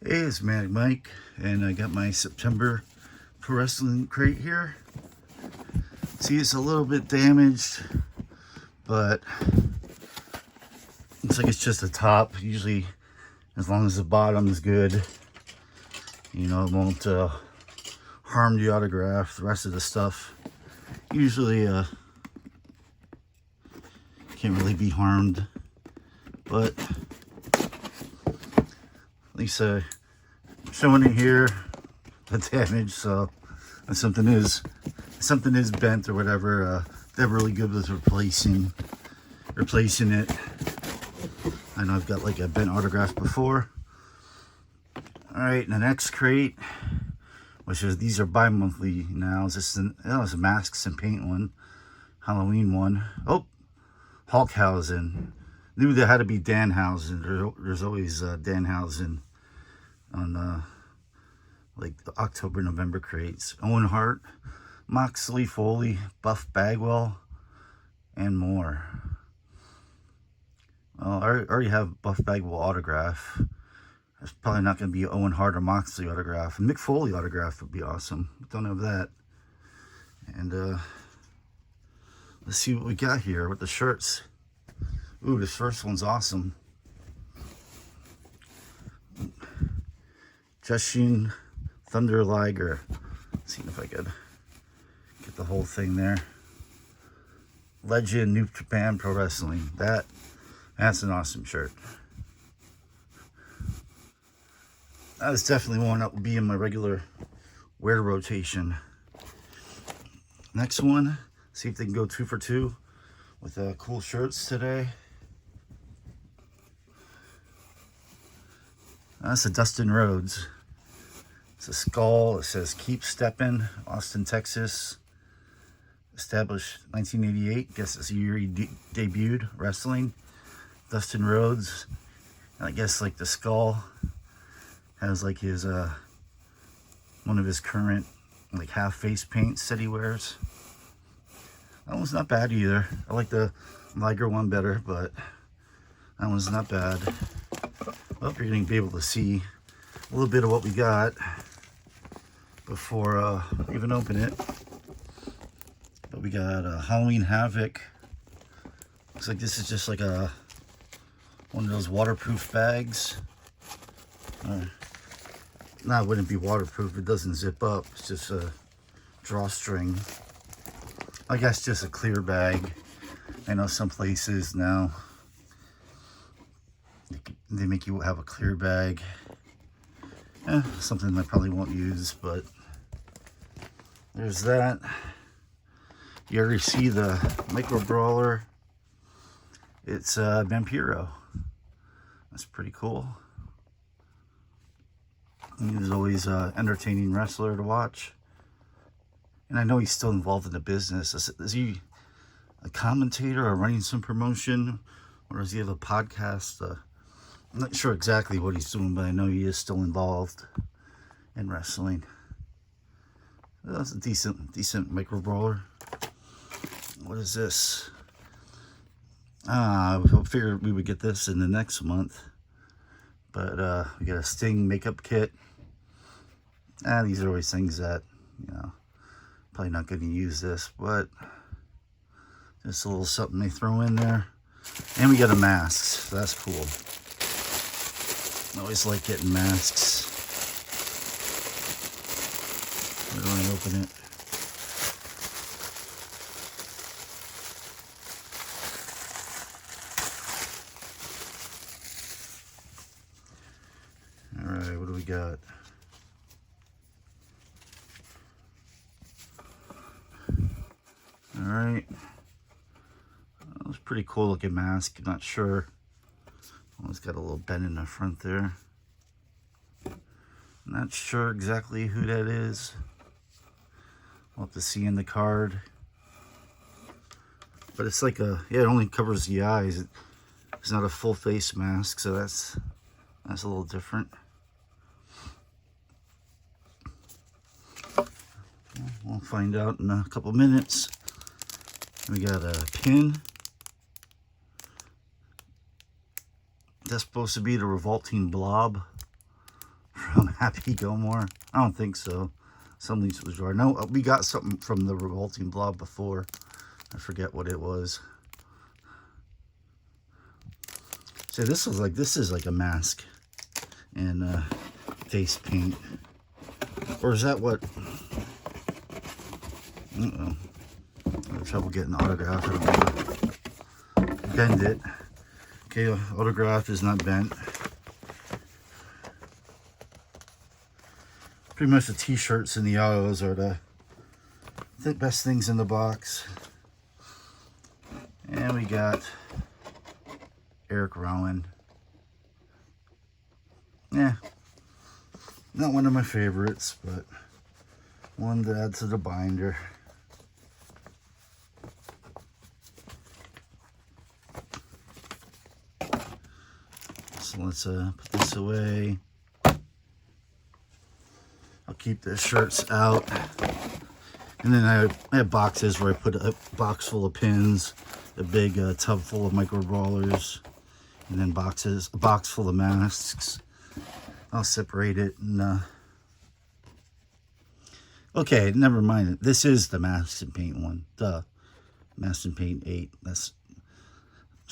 Hey, it's Manic Mike, and I got my September Pro Wrestling crate here. See, it's a little bit damaged, but looks like it's just the top. Usually, as long as the bottom is good, you know, it won't harm the autograph. The rest of the stuff usually can't really be harmed, but at least showing it here, the damage. So if something is bent or whatever, they're really good with replacing it. I know I've got like a bent autograph before. All right, the next crate, which is, these are bi-monthly now. This is a masks and paint one, Halloween one. Oh, Hulkhausen. Knew there had to be Danhausen. There's always Danhausen on like the October, November crates. Owen Hart, Moxley, Foley, Buff Bagwell, and more. Well, I already have Buff Bagwell autograph. There's probably not going to be Owen Hart or Moxley autograph. Mick Foley autograph would be awesome. Don't have that. And let's see what we got here with the shirts. Ooh, this first one's awesome. Jushin Thunder Liger. Let's see if I could get the whole thing there. Legend New Japan Pro Wrestling. That's an awesome shirt. That's definitely one that will be in my regular wear rotation. Next one, see if they can go 2 for 2 with cool shirts today. That's a Dustin Rhodes. It's a skull. It says "Keep Steppin'," Austin, Texas. Established 1988. Guess it's the year he debuted wrestling. Dustin Rhodes. And I guess like the skull has like his one of his current like half face paints that he wears. That one's not bad either. I like the Liger one better, but that one's not bad. Hope you're going to be able to see a little bit of what we got before we even open it. But we got Halloween Havoc. Looks like this is just like one of those waterproof bags. No, it wouldn't be waterproof. It doesn't zip up. It's just a drawstring. I guess just a clear bag. I know some places now they make you have a clear bag. Something I probably won't use, but there's that. You already see the Micro Brawler. It's Vampiro. That's pretty cool. He's always an entertaining wrestler to watch. And I know he's still involved in the business. Is he a commentator or running some promotion? Or does he have a podcast? I'm not sure exactly what he's doing, but I know he is still involved in wrestling. That's a decent Micro Brawler. What is this? I figured we would get this in the next month. But we got a Sting makeup kit. These are always things that, you know, probably not going to use this, but just a little something they throw in there. And we got a mask, so that's cool. I always like getting masks. Where do I open it? Alright, what do we got? Alright. That was a pretty cool looking mask. I'm not sure. Oh, it's got a little bend in the front there. Not sure exactly who that is. We'll have to see in the card. But it's like it only covers the eyes. It's not a full face mask, so that's a little different. We'll find out in a couple minutes. We got a pin. That's supposed to be the Revolting Blob from Happy Gilmore? I don't think so. Some leaves was dry. No, we got something from the Revolting Blob before. I forget what it was. So this is like a mask and face paint. Or is that what? Uh-oh. I have trouble getting the autograph. I don't want to bend it. Okay, autograph is not bent. Pretty much the t-shirts and the autos are the best things in the box. And we got Eric Rowan. Yeah, not one of my favorites, but one to add to the binder. So let's put this away. I'll keep the shirts out. And then I have boxes where I put a box full of pins, a big tub full of micro brawlers, and then a box full of masks. I'll separate it and okay, never mind. This is the Masks and Paint one. Duh. Masks and Paint 8.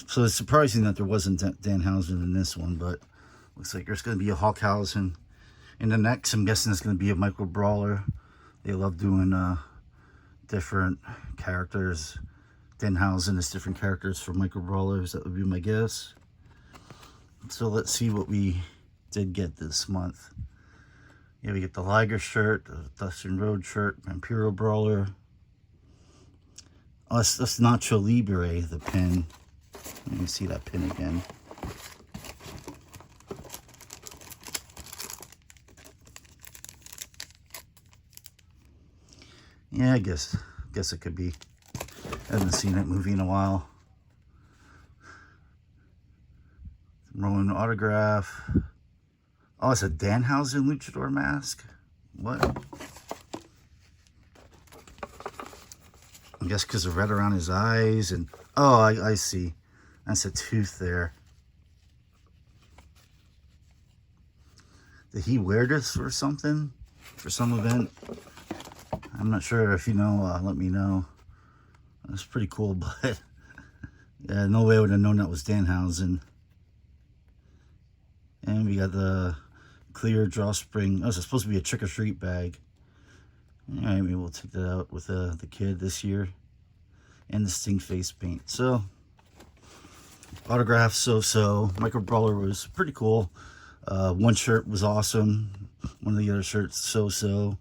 So it's surprising that there wasn't Danhausen in this one, but looks like there's going to be a Hawkhausen. In the next, I'm guessing it's going to be a micro brawler. They love doing different characters. Danhausen is different characters for micro brawlers. That would be my guess. So let's see what we did get this month. Yeah, we get the Liger shirt, the Dustin Road shirt, Imperial Brawler. Oh, that's Nacho Libre, the pin. Let me see that pin again. Yeah, I guess it could be. I haven't seen that movie in a while. Rowan autograph. Oh, it's a Danhausen luchador mask. What? I guess because of red around his eyes and oh, I see. That's a tooth there. Did he wear this or something for some event? I'm not sure. If you know, let me know. That's pretty cool, but yeah, no way I would have known that was Danhausen. And we got the clear drawstring. Oh, it's supposed to be a trick-or-treat bag. All right, maybe we'll take that out with the kid this year. And the Sting face paint. So, autograph so-so. Micro Brawler was pretty cool. One shirt was awesome. One of the other shirts so-so.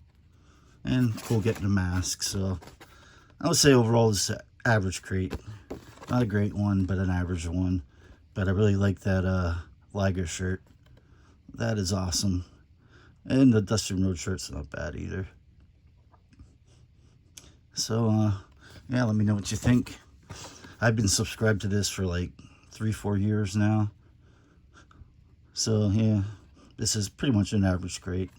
And cool getting a mask. So, I would say overall it's an average crate. Not a great one, but an average one. But I really like that Liger shirt. That is awesome. And the Dustin Road shirt's not bad either. So, yeah, let me know what you think. I've been subscribed to this for like 3-4 years now. So, yeah, this is pretty much an average crate.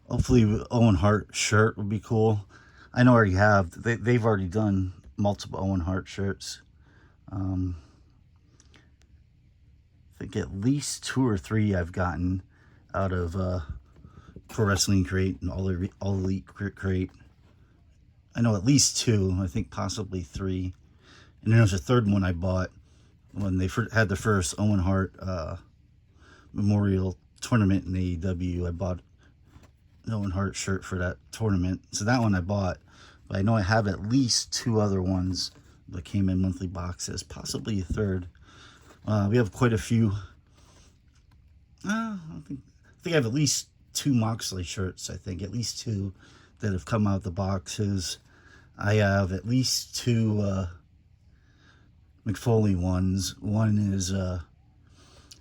Hopefully, Owen Hart shirt would be cool. I know I already have. They've already done multiple Owen Hart shirts. I think at least 2 or 3 I've gotten out of Pro Wrestling Crate and All Elite Crate. I know at least 2. I think possibly 3. And then there's a third one I bought when they had the first Owen Hart Memorial Tournament in AEW. I bought an Owen Hart shirt for that tournament. So that one I bought. But I know I have at least 2 other ones that came in monthly boxes. Possibly a third. We have quite a few. I think I have at least 2 Moxley shirts. I think at least 2 that have come out of the boxes. I have at least 2 McFoley ones. One is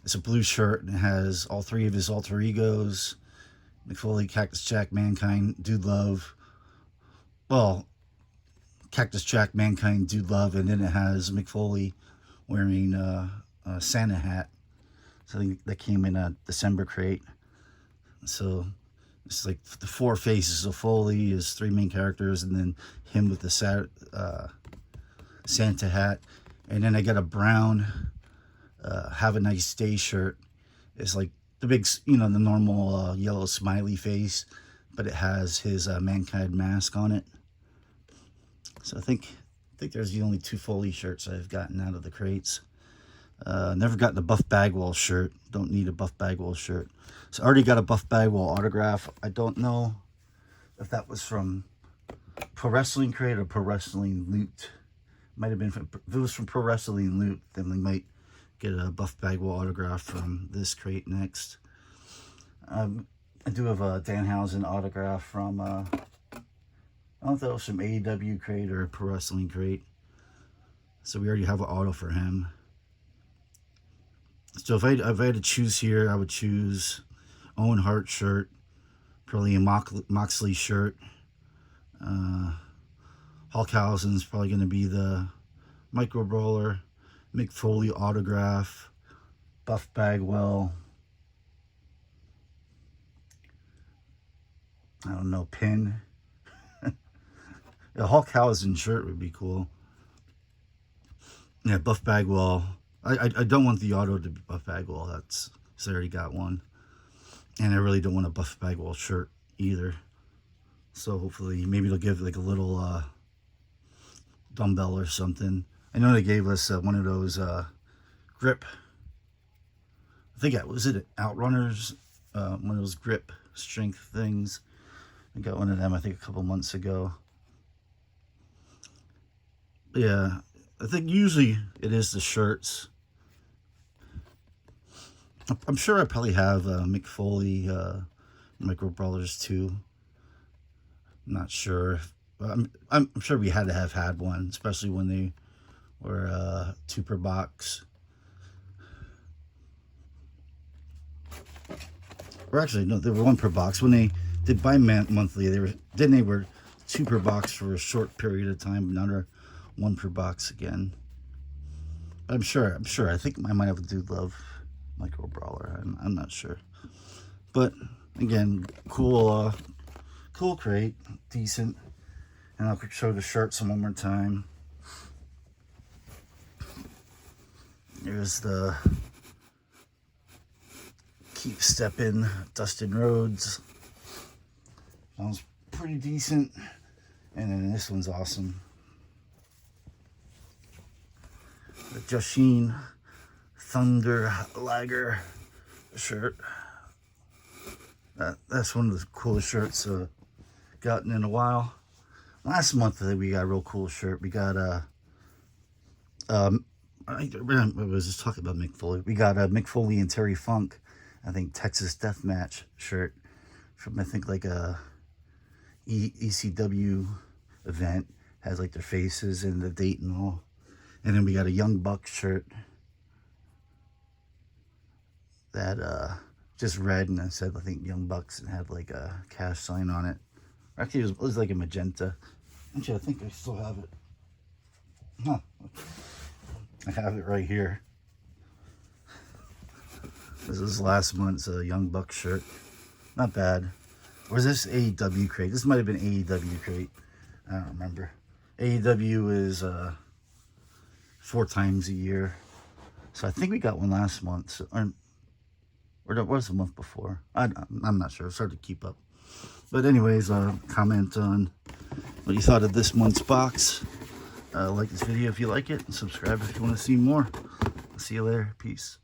it's a blue shirt and it has all 3 of his alter egos: McFoley, Cactus Jack, Mankind, Dude Love. Well, Cactus Jack, Mankind, Dude Love, and then it has McFoley wearing a Santa hat. So I think that came in a December crate. So it's like the 4 faces of Foley, his 3 main characters, and then him with the Santa hat. And then I got a brown Have a Nice Day shirt. It's like the big, you know, the normal yellow smiley face, but it has his Mankind mask on it. So I think there's the only 2 Foley shirts I've gotten out of the crates. Never got the Buff Bagwell shirt. Don't need a Buff Bagwell shirt. So I already got a Buff Bagwell autograph. I don't know if that was from Pro Wrestling Crate or Pro Wrestling Loot. Might have been from, if it was from Pro Wrestling Loot, then we might get a Buff Bagwell autograph from this crate next. I do have a Danhausen autograph from, I don't know if that was from AEW crate or Pro Wrestling Crate. So we already have an auto for him. So if I had to choose here, I would choose Owen Hart shirt, probably a Moxley shirt. Hulkhausen's probably going to be the Micro Brawler, Mick Foley autograph, Buff Bagwell. I don't know, pin. A Hulkhausen shirt would be cool. Yeah, Buff Bagwell. I don't want the auto to be Buff Bagwell. That's because I already got one. And I really don't want a Buff Bagwell shirt either. So hopefully, maybe they'll give like a little dumbbell or something. I know they gave us one of those grip. I think that was it, Outrunners. One of those grip strength things. I got one of them, I think, a couple months ago. Yeah, I think usually it is the shirts. I'm sure I probably have Mick Foley Micro Brawlers too. I'm not sure. I'm sure we had to have had one, especially when they were 2 per box. Or actually, no, they were 1 per box. When they did bi-monthly, they were 2 per box for a short period of time, but now they're 1 per box again. But I'm sure. I think I might have a Dude Love Micro Brawler. I'm not sure. But again, cool crate, decent. And I'll show the shirts one more time. There's the Keep Steppin' Dustin Rhodes. Sounds pretty decent. And then this one's awesome. The Jushin Thunder Liger shirt. That's one of the coolest shirts I've gotten in a while. Last month we got a real cool shirt. We got I was just talking about Mick Foley. We got a Mick Foley and Terry Funk, I think, Texas Deathmatch shirt from, I think, like a ECW event. Has like their faces and the date and all. And then we got a Young Bucks shirt that just red, and it said, I think, Young Bucks, and had like a cash sign on it. Actually, it was like a magenta. Actually, I think I still have it. Huh. I have it right here. This is last month's Young Bucks shirt. Not bad. Or is this AEW crate? This might have been AEW crate. I don't remember. AEW is 4 times a year. So I think we got one last month. So, or that was the month before. I'm not sure. It's hard to keep up. But anyways, comment on what you thought of this month's box. Like this video if you like it, and subscribe if you want to see more. I'll see you later. Peace.